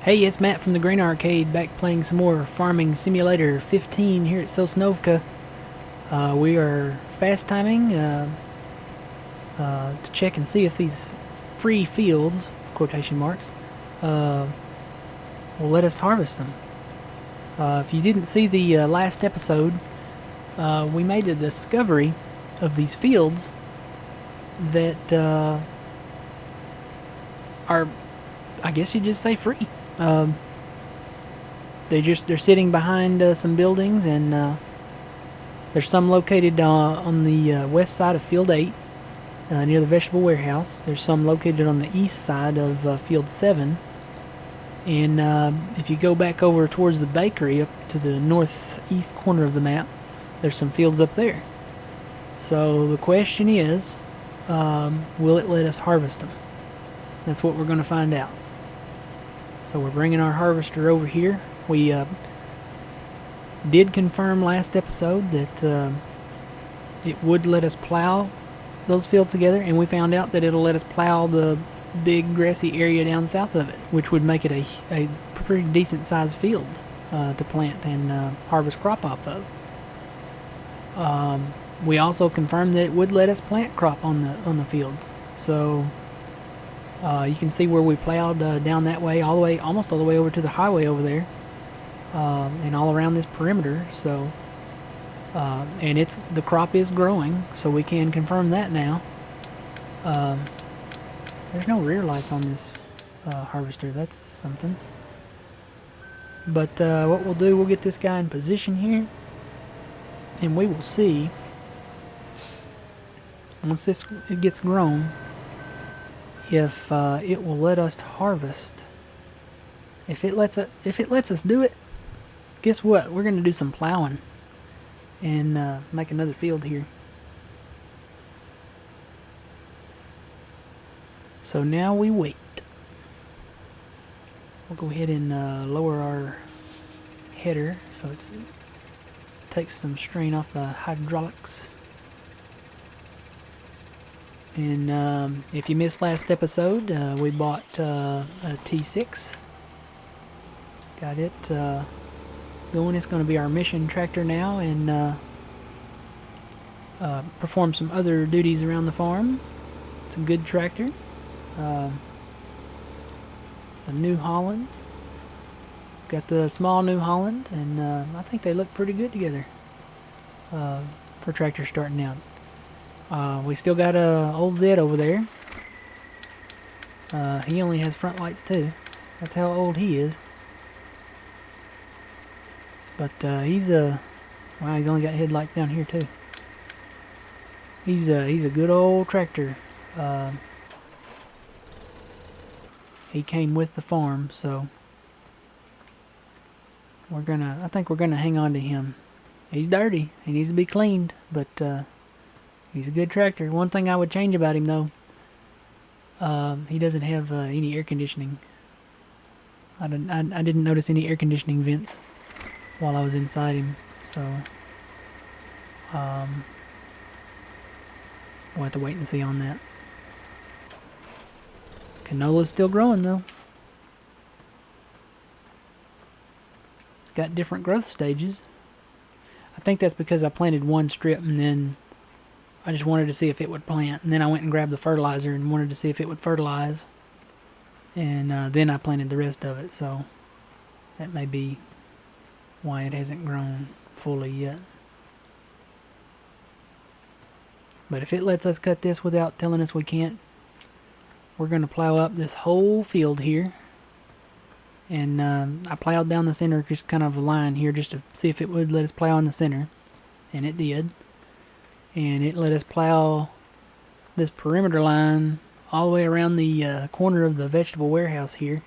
Hey, it's Matt from the Green Arcade, back playing some more Farming Simulator 15 here at Sosnovka. We are fast timing to check and see if these free fields, quotation marks, will let us harvest them. If you didn't see the last episode, we made a discovery of these fields that are, I guess you'd just say, free. They're sitting behind some buildings, and there's some located on the west side of Field 8, near the vegetable warehouse. There's some located on the east side of Field 7, and if you go back over towards the bakery up to the northeast corner of the map, there's some fields up there. So the question is, will it let us harvest them? That's what we're going to find out. So we're bringing our harvester over here. We did confirm last episode that it would let us plow those fields together, and we found out that it'll let us plow the big grassy area down south of it, which would make it a pretty decent sized field to plant and harvest crop off of. We also confirmed that it would let us plant crop on the fields. So you can see where we plowed down that way, almost all the way over to the highway over there, and all around this perimeter. So, and the crop is growing, so we can confirm that now. There's no rear lights on this harvester. That's something. But what we'll do, we'll get this guy in position here, and we will see once this gets grown if it will let us harvest. If it lets us do it, guess what? We're gonna do some plowing and make another field here. So now we wait. We'll go ahead and lower our header so it takes some strain off the hydraulics. And if you missed last episode, we bought a T6. Got it going. It's going to be our mission tractor now, and perform some other duties around the farm. It's a good tractor. It's a New Holland. Got the small New Holland, and I think they look pretty good together for tractors starting out. We still got old Zed over there. He only has front lights too. That's how old he is. But he's only got headlights down here too. He's a good old tractor. He came with the farm, so I think we're gonna hang on to him. He's dirty. He needs to be cleaned, but he's a good tractor. One thing I would change about him, though, he doesn't have any air conditioning. I didn't notice any air conditioning vents while I was inside him, so we'll have to wait and see on that. Canola's still growing, though. It's got different growth stages. I think that's because I planted one strip and then I just wanted to see if it would plant, and then I went and grabbed the fertilizer and wanted to see if it would fertilize, and then I planted the rest of it. So that may be why it hasn't grown fully yet. But if it lets us cut this without telling us we can't, we're going to plow up this whole field here. And I plowed down the center, just kind of a line here, just to see if it would let us plow in the center, and it did. And it let us plow this perimeter line all the way around the corner of the vegetable warehouse here,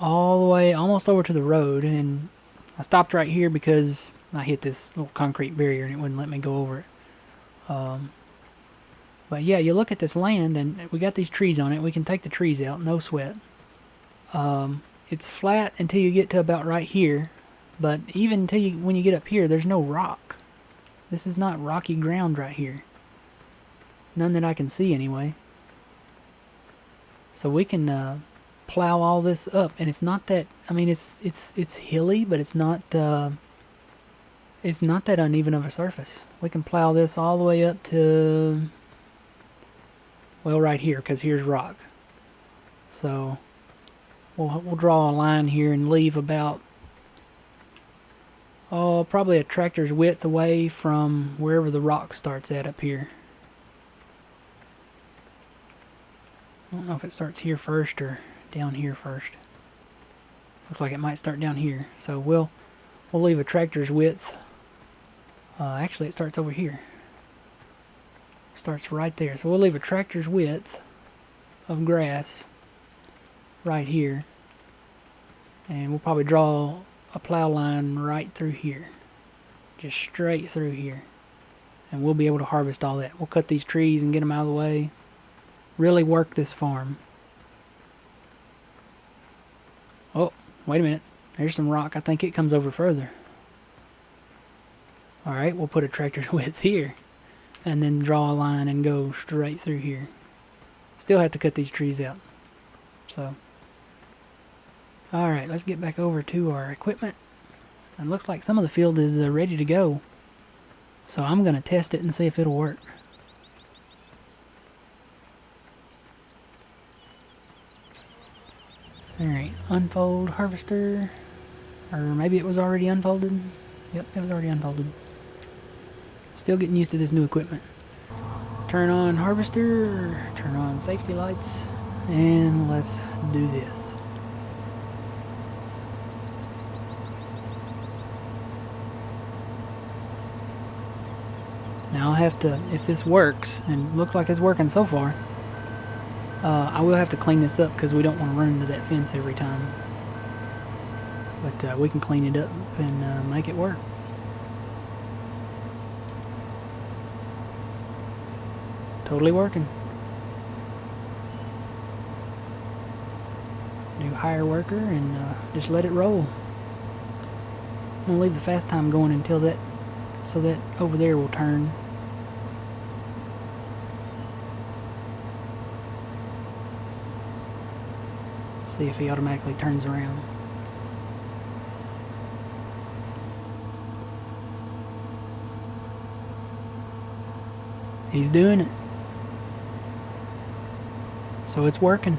all the way almost over to the road. And I stopped right here because I hit this little concrete barrier and it wouldn't let me go over it. But yeah, you look at this land and we got these trees on it. We can take the trees out, no sweat. It's flat until you get to about right here, but even when you get up here, there's no rock. This is not rocky ground right here. None that I can see anyway. So we can plow all this up, and it's not that. I mean, it's hilly, but it's not that uneven of a surface. We can plow this all the way up to, well, right here, because here's rock. So we'll draw a line here and leave about, oh, probably a tractor's width away from wherever the rock starts at up here. I don't know if it starts here first or down here first. Looks like it might start down here. So we'll leave a tractor's width. Actually, it starts over here. Starts right there. So we'll leave a tractor's width of grass right here. And we'll probably draw a plow line right through here. Just straight through here. And we'll be able to harvest all that. We'll cut these trees and get them out of the way. Really work this farm. Oh, wait a minute. There's some rock. I think it comes over further. Alright, we'll put a tractor's width here. And then draw a line and go straight through here. Still have to cut these trees out. So, alright, let's get back over to our equipment. And looks like some of the field is ready to go. So I'm going to test it and see if it'll work. Alright, unfold harvester. Or maybe it was already unfolded. Yep, it was already unfolded. Still getting used to this new equipment. Turn on harvester, turn on safety lights, and let's do this. Now I'll have to, if this works, and looks like it's working so far, I will have to clean this up because we don't want to run into that fence every time. But we can clean it up and make it work. Totally working. Do hire worker and just let it roll. I'm gonna leave the fast time going until that, so that over there will turn. See if he automatically turns around. He's doing it. So it's working.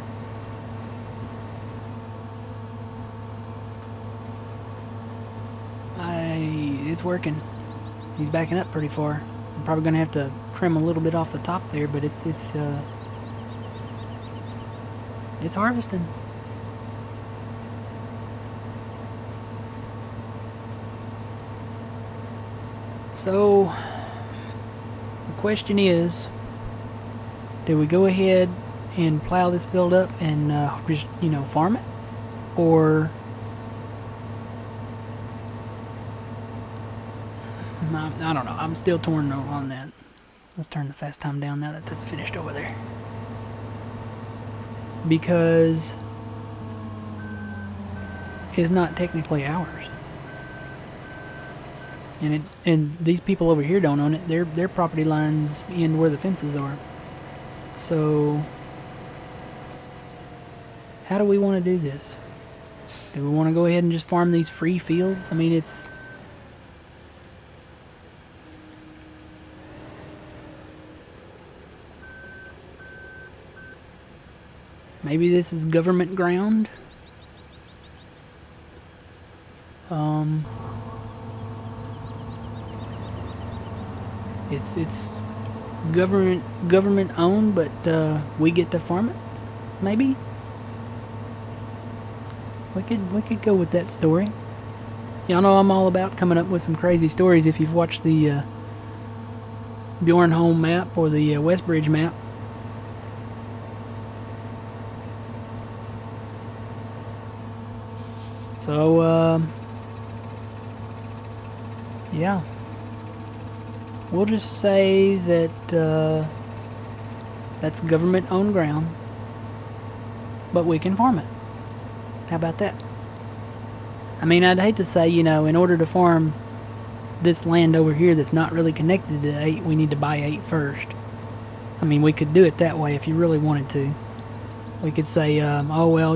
It's working. He's backing up pretty far. I'm probably gonna have to trim a little bit off the top there, but it's harvesting. So the question is, do we go ahead and plow this field up and just, farm it? Or I don't know. I'm still torn on that. Let's turn the fast time down now that that's finished over there. Because it's not technically ours. And these people over here don't own it. Their property lines end where the fences are. So how do we want to do this? Do we want to go ahead and just farm these free fields? I mean, it's maybe this is government ground. It's government owned, but we get to farm it. Maybe we could go with that story. Y'all know I'm all about coming up with some crazy stories. If you've watched the Bjornholm map or the Westbridge map. So yeah. We'll just say that that's government-owned ground, but we can farm it. How about that? I mean, I'd hate to say, in order to farm this land over here that's not really connected to 8, we need to buy 8 first. I mean, we could do it that way if you really wanted to. We could say, oh well,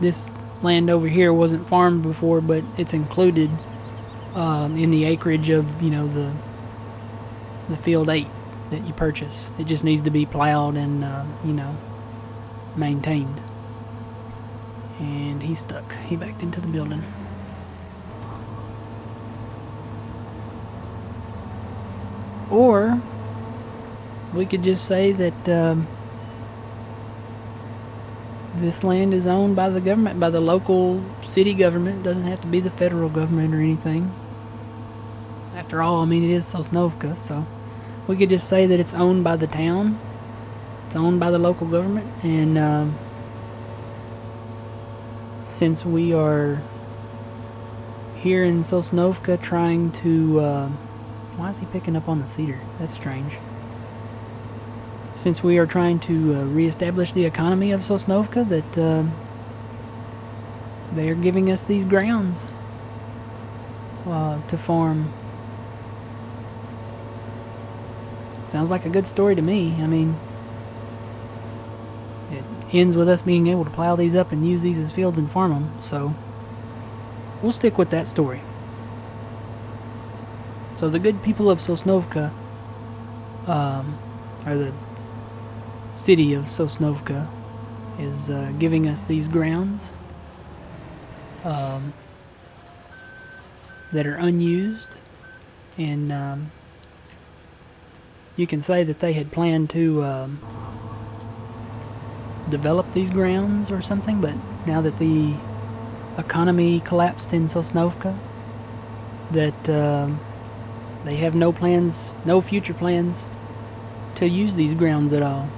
this land over here wasn't farmed before, but it's included in the acreage of the field 8 that you purchase. It just needs to be plowed and maintained. And he's stuck. He backed into the building. Or we could just say that this land is owned by the government, by the local city government. It doesn't have to be the federal government or anything. After all, I mean, it is Sosnovka, so we could just say that it's owned by the town. It's owned by the local government, and since we are here in Sosnovka trying to... why is he picking up on the cedar? That's strange. Since we are trying to reestablish the economy of Sosnovka, that they are giving us these grounds to farm. Sounds like a good story to me. I mean, it ends with us being able to plow these up and use these as fields and farm them, so we'll stick with that story. So the good people of Sosnovka, or the city of Sosnovka, is giving us these grounds that are unused, and you can say that they had planned to develop these grounds or something, but now that the economy collapsed in Sosnovka, that they have no plans, no future plans to use these grounds at all.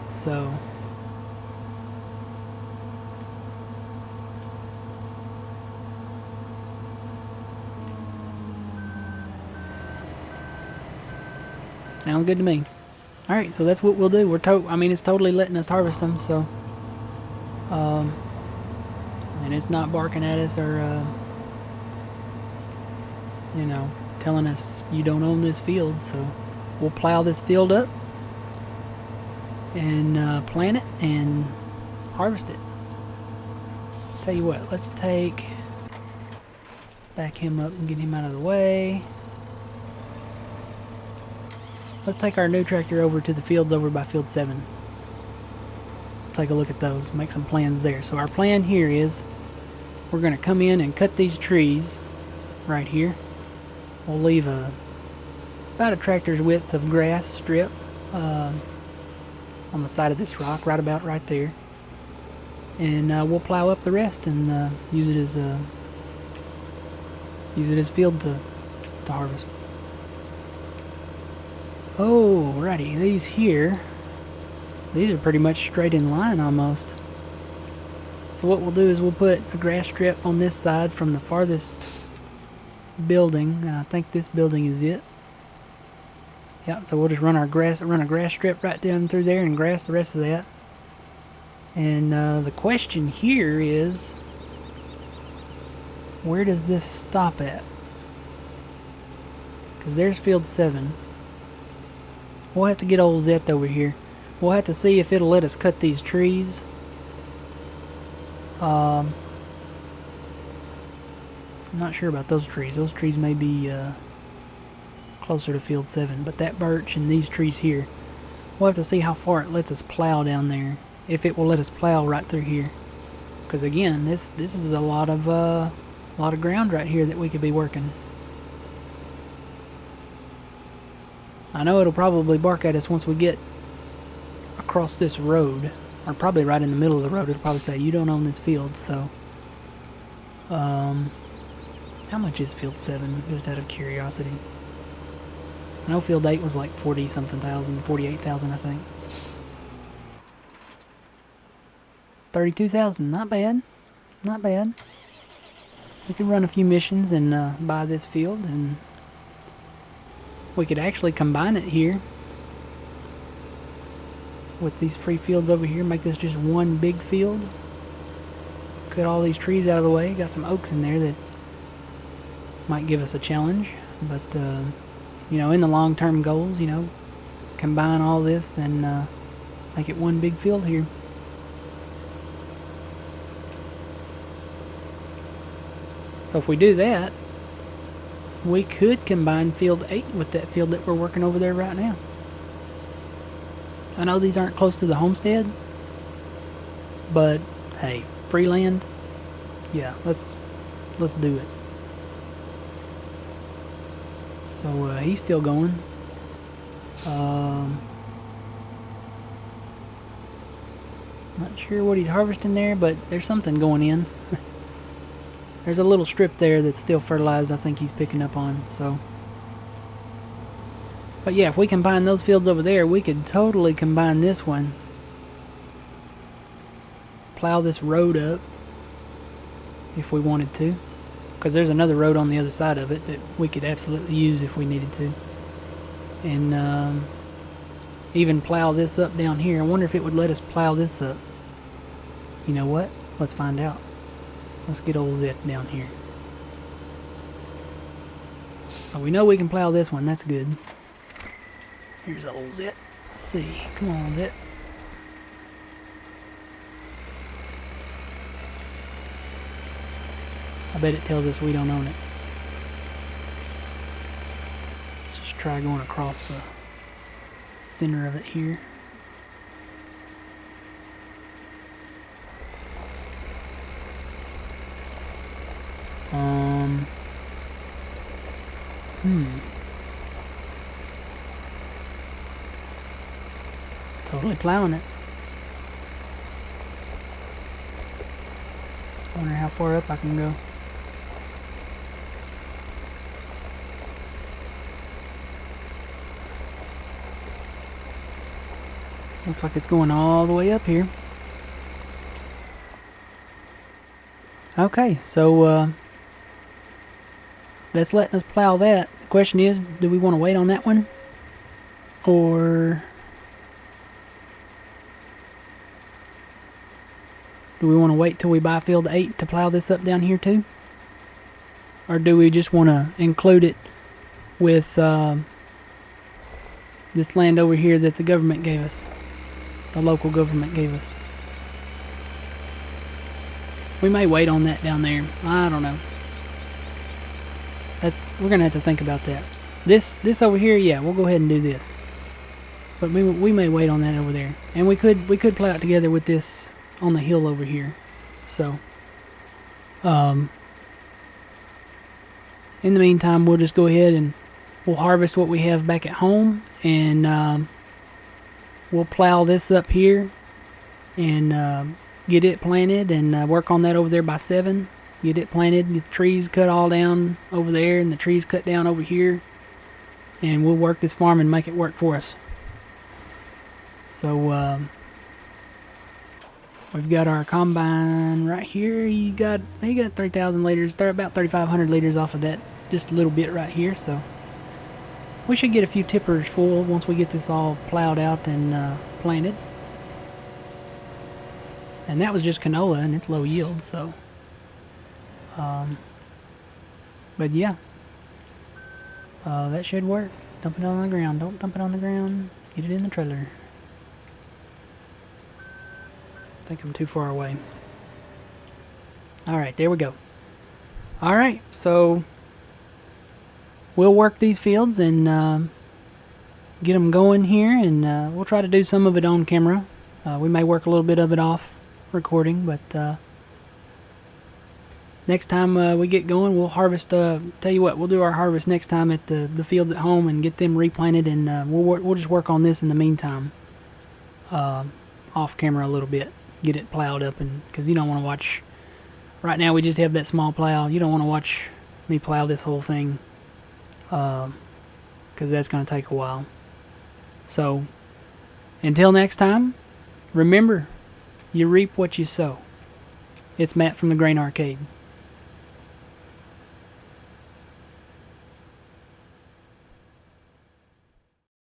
So sounds good to me. Alright, so that's what we'll do. I mean, it's totally letting us harvest them, so and it's not barking at us or telling us you don't own this field, so we'll plow this field up and plant it and harvest it. Tell you what, let's back him up and get him out of the way. Let's take our new tractor over to the fields over by field 7. Take a look at those, make some plans there. So our plan here is we're going to come in and cut these trees right here. We'll leave about a tractor's width of grass strip on the side of this rock, right about right there. And we'll plow up the rest and use it as field to harvest. Alrighty, these are pretty much straight in line almost. So what we'll do is we'll put a grass strip on this side from the farthest building, and I think this building is it. Yep, so we'll just run a grass strip right down through there and grass the rest of that. And the question here is, where does this stop at? Because there's field 7. We'll have to get old Zet over here. We'll have to see if it'll let us cut these trees. I'm not sure about those trees. Those trees may be closer to field 7, but that birch and these trees here, we'll have to see how far it lets us plow down there. If it will let us plow right through here. Because again, this is a lot of ground right here that we could be working. I know it'll probably bark at us once we get across this road, or probably right in the middle of the road. It'll probably say, you don't own this field, so how much is field 7, just out of curiosity? I know field 8 was like 40 something thousand, 48,000 I think. 32,000, not bad, not bad. We could run a few missions and buy this field, and we could actually combine it here with these free fields over here, make this just one big field. Cut all these trees out of the way. Got some oaks in there that might give us a challenge, but in the long-term goals, combine all this and Make it one big field here. So if we do that, we could combine field 8 with that field that we're working over there right now. I know these aren't close to the homestead, but hey, free land. Yeah, let's do it. So he's still going. Not sure what he's harvesting there, but there's something going in. There's a little strip there that's still fertilized. I think he's picking up on. So, but yeah, if we combine those fields over there, we could totally combine this one. Plow this road up if we wanted to, because there's another road on the other side of it that we could absolutely use if we needed to. And even plow this up down here. I wonder if it would let us plow this up. You know what? Let's find out. Let's get old Zet down here. So we know we can plow this one. That's good. Here's old Zet. Let's see. Come on, Zet. I bet it tells us we don't own it. Let's just try going across the center of it here. Totally plowing it. Wonder how far up I can go. Looks like it's going all the way up here. Okay, so that's letting us plow that. The question is, do we want to wait on that one? Or do we want to wait till we buy field 8 to plow this up down here too? Or do we just want to include it with this land over here that the government gave us? The local government gave us. We may wait on that down there. I don't know. We're gonna have to think about that. This over here, yeah, we'll go ahead and do this. But we may wait on that over there, and we could plow it together with this on the hill over here. So, in the meantime, we'll just go ahead and we'll harvest what we have back at home, and we'll plow this up here and get it planted and work on that over there by 7. Get it planted, get the trees cut all down over there and the trees cut down over here. And we'll work this farm and make it work for us. So, we've got our combine right here. He got 3,000 liters. They're about 3,500 liters off of that. Just a little bit right here. So, we should get a few tippers full once we get this all plowed out and planted. And that was just canola, and it's low yield, so. But yeah. That should work. Dump it on the ground. Don't dump it on the ground. Get it in the trailer. I think I'm too far away. Alright, there we go. Alright, so we'll work these fields and get them going here, and we'll try to do some of it on camera. We may work a little bit of it off recording, but next time we get going, we'll harvest. Tell you what, we'll do our harvest next time at the fields at home and get them replanted, and we'll just work on this in the meantime, off camera a little bit, get it plowed up, and because you don't want to watch. Right now we just have that small plow. You don't want to watch me plow this whole thing, because that's going to take a while. So until next time, remember, you reap what you sow. It's Matt from the Grain Arcade.